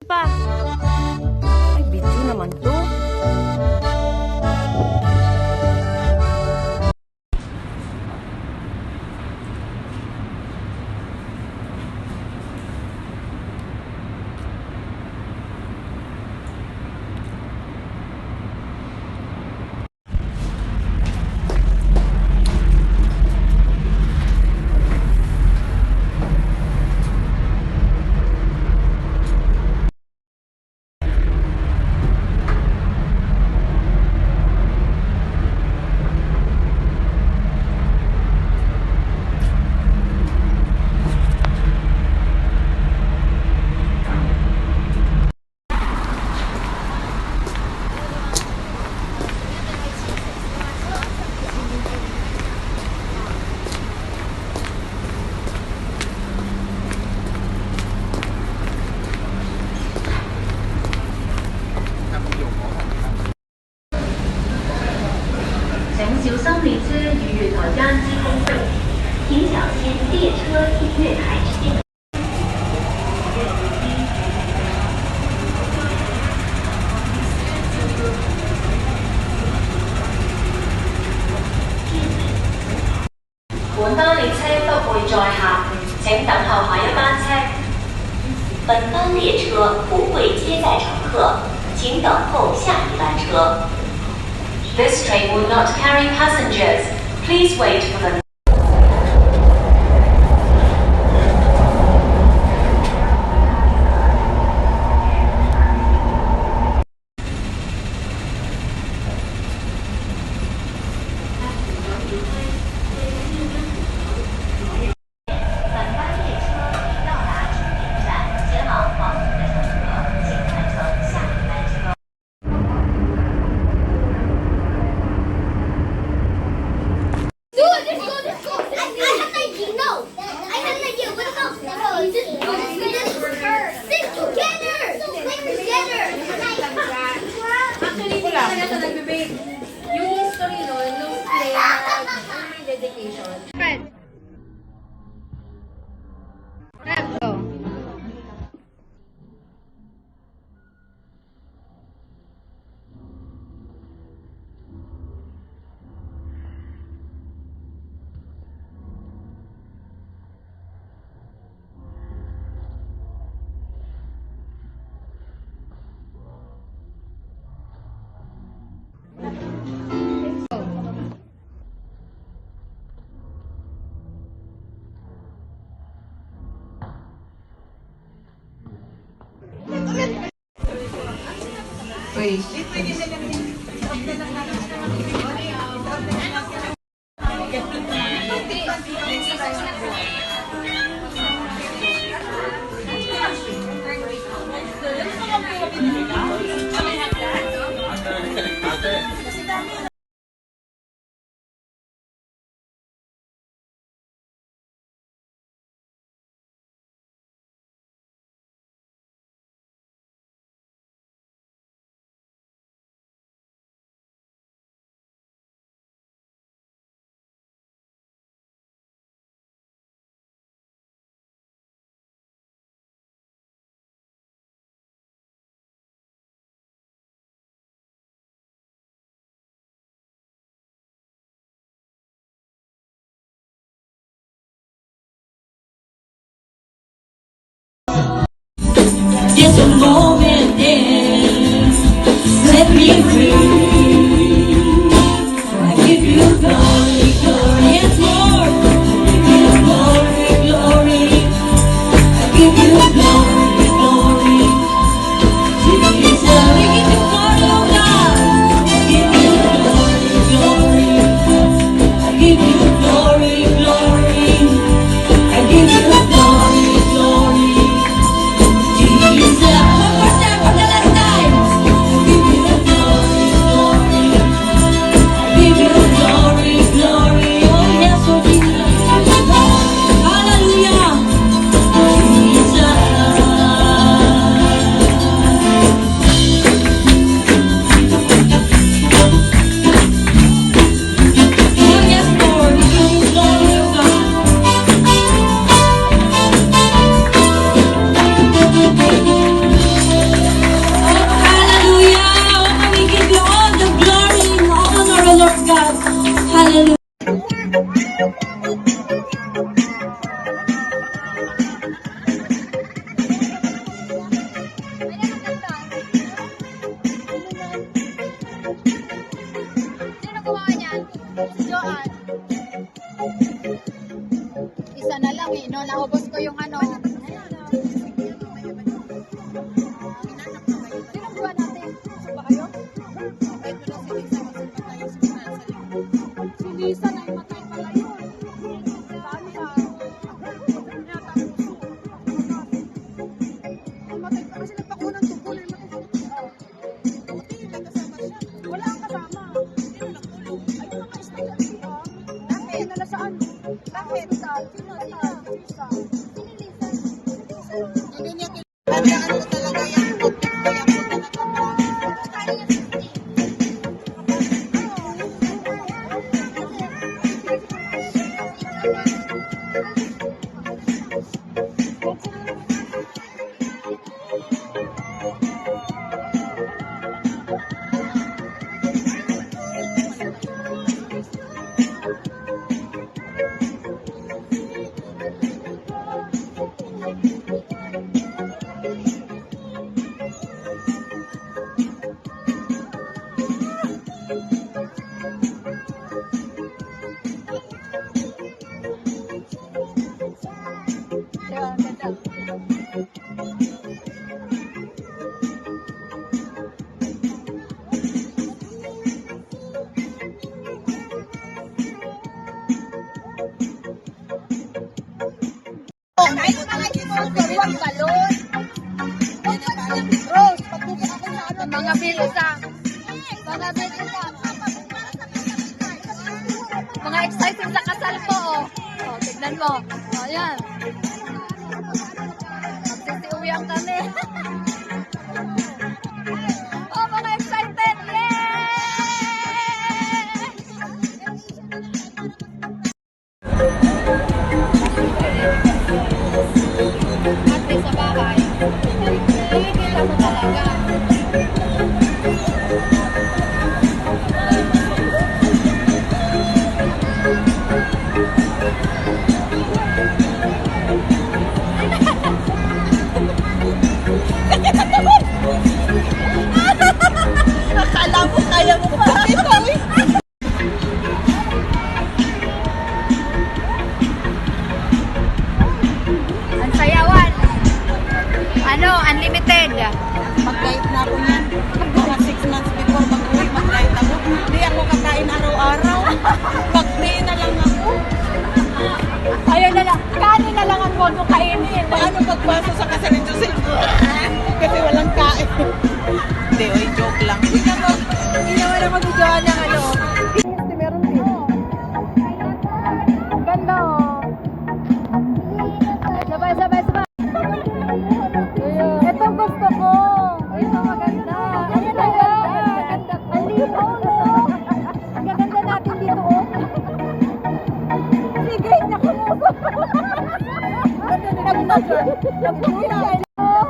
pa. Ay, video naman to.请小心列車與月台間之公式，請小心列車與月台之間。本班列車不會載客，請等候下一班車。本班列車不會接載乘客，請等候下一班車。This train will not carry passengers. Please wait for the yung history nun, nung play na may dedication. Fred. Go. Just a moment is set me free. I give you glory, glory and more. I give you glory, glory. I give you glory, glory. Jesus, I give you glory, oh God. I give you glory, glory. I give you glory, glory. I give you glory, glory. Jesus, one more time for the last time. I give you the glory, naubos ko yung ano. Sinong buwan natin? Sumba kayo? Si Lisa na imatay pala yun. Saan siya? Yata ang puso. Imatay pa kasi nagpakunang tubo na imatay. Wala ang kasama. Ay, naka-stay lang siya. Bakit? Nala saan? Bakit? Sino? Hindi niya kailangan mo talaga yung topic. Kaya po talaga. Huwag balon. Rose, pagbubuka ko sa ano, mga bilusa. Mga bilusa. Mga excited sa kasal ko, oh. Oh, tignan mo. Oh, yan. Magsisiuwian kami. Oh, mga excited. Ate sa bahay. Nakikita mo talaga. Akala mo kaya mo pa. Ang sayawan. Ano, unlimited. Mag-diet na ako yan. Mga 6 months before mag-uwi, mag-diet ako. Hindi ako kakain araw-araw. Mag-day na lang ako. Ayun na lang. Kanin na lang ang modo kainin. Paano pagpasok sa kasal ni Josel? Kasi walang kain. Hindi, oy, joke lang. Hindi naman ako videoan ng ano. Hindi, meron din. Ang ganda, oh. Sabay. Ito gusto ko. Ito maganda. Ang ganda. Ang linaw, no? Ang gaganda natin dito, oh. Sige, nakumuso. Nagmulay. Oh.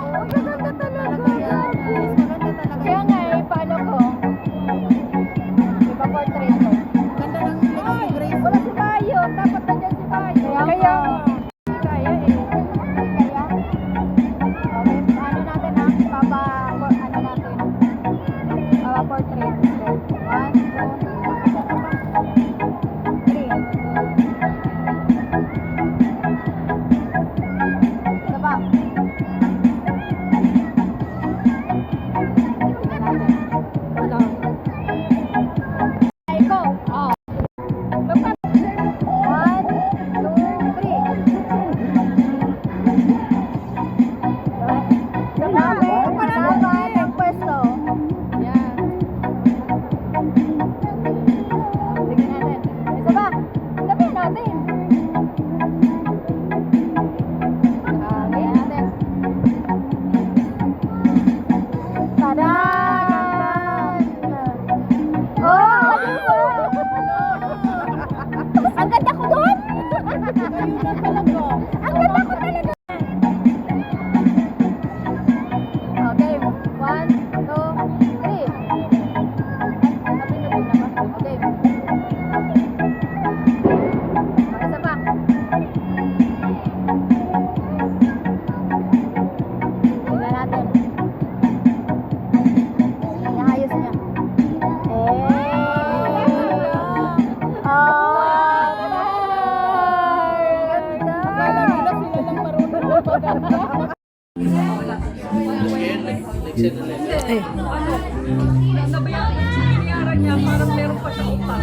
Nabayaran niya, parang meron pa siya utang.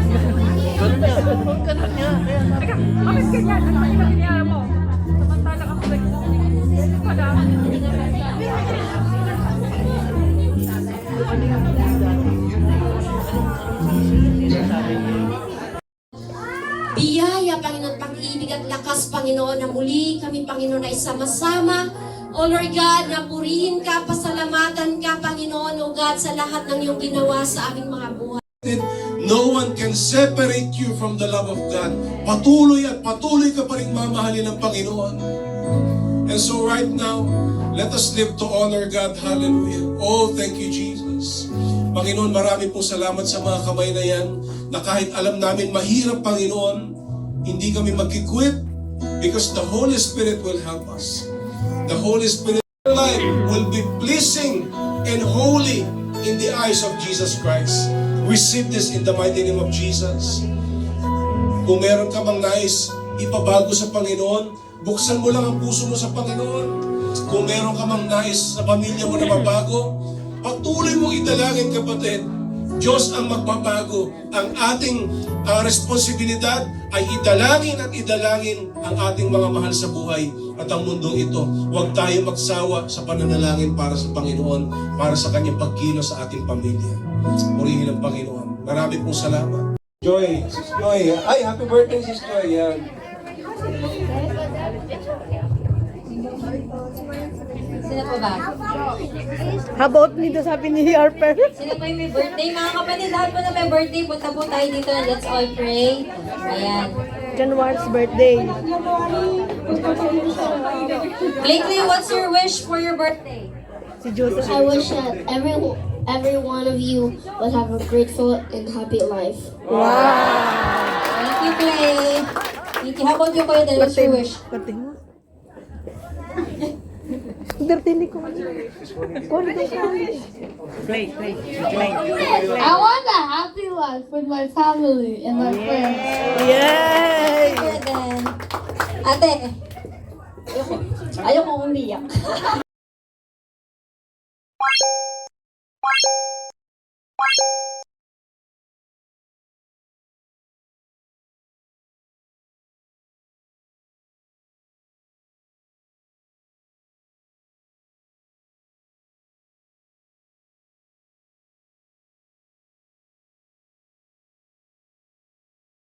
Teka, bakit ganyan? Ano yung binayaran mo? Samantala ako pala. Biyaya, Panginoon, pag-ibig at lakas, Panginoon, na muli kami, Panginoon, ay sama-sama. O Lord God, na purihin ka, pasalamatan ka, Panginoon, O God, sa lahat ng iyong ginawa sa aming mga buhay. No one can separate you from the love of God. Patuloy at patuloy ka pa rin mamahalin ng Panginoon. And so right now, let us live to honor God. Hallelujah. Oh, thank you, Jesus. Panginoon, marami pong salamat sa mga kamay na yan, na kahit alam namin mahirap, Panginoon, hindi kami mag-quit because the Holy Spirit will help us. The Holy Spirit life will be pleasing and holy in the eyes of Jesus Christ. Receive this in the mighty name of Jesus. Kung meron ka mang nais ipabago sa Panginoon, buksan mo lang ang puso mo sa Panginoon. Kung meron ka mang nais sa pamilya mo na mabago, patuloy mong idalangin, kapatid. Diyos ang magbabago. Ang ating responsibilidad ay idalangin at idalangin ang ating mga mahal sa buhay at ang mundong ito. Huwag tayo magsawa sa pananalangin para sa Panginoon, para sa kanyang pagkilos sa ating pamilya. Purihin ang Panginoon. Marami pong salamat. Joy, Sis Joy. Ay, happy birthday, Sis Joy. Yan. Sino po ba? How about nito sabi ni Harper? Sino po yung may birthday? Mga kapatid, lahat po na may birthday, punta po tayo dito. Let's all pray. Ayan. January's birthday. Blakely, what's your wish for your birthday? Si Joseph. I wish that every one of you will have a grateful and happy life. Thank you, Clay. Thank you. How about you, Kuya Del? What's your wish? Birthday mo? Birthday ni ko. Play. I want a happy life with my family and my friends. Yay! Kuya Del. Ate. Ayoko umiyak.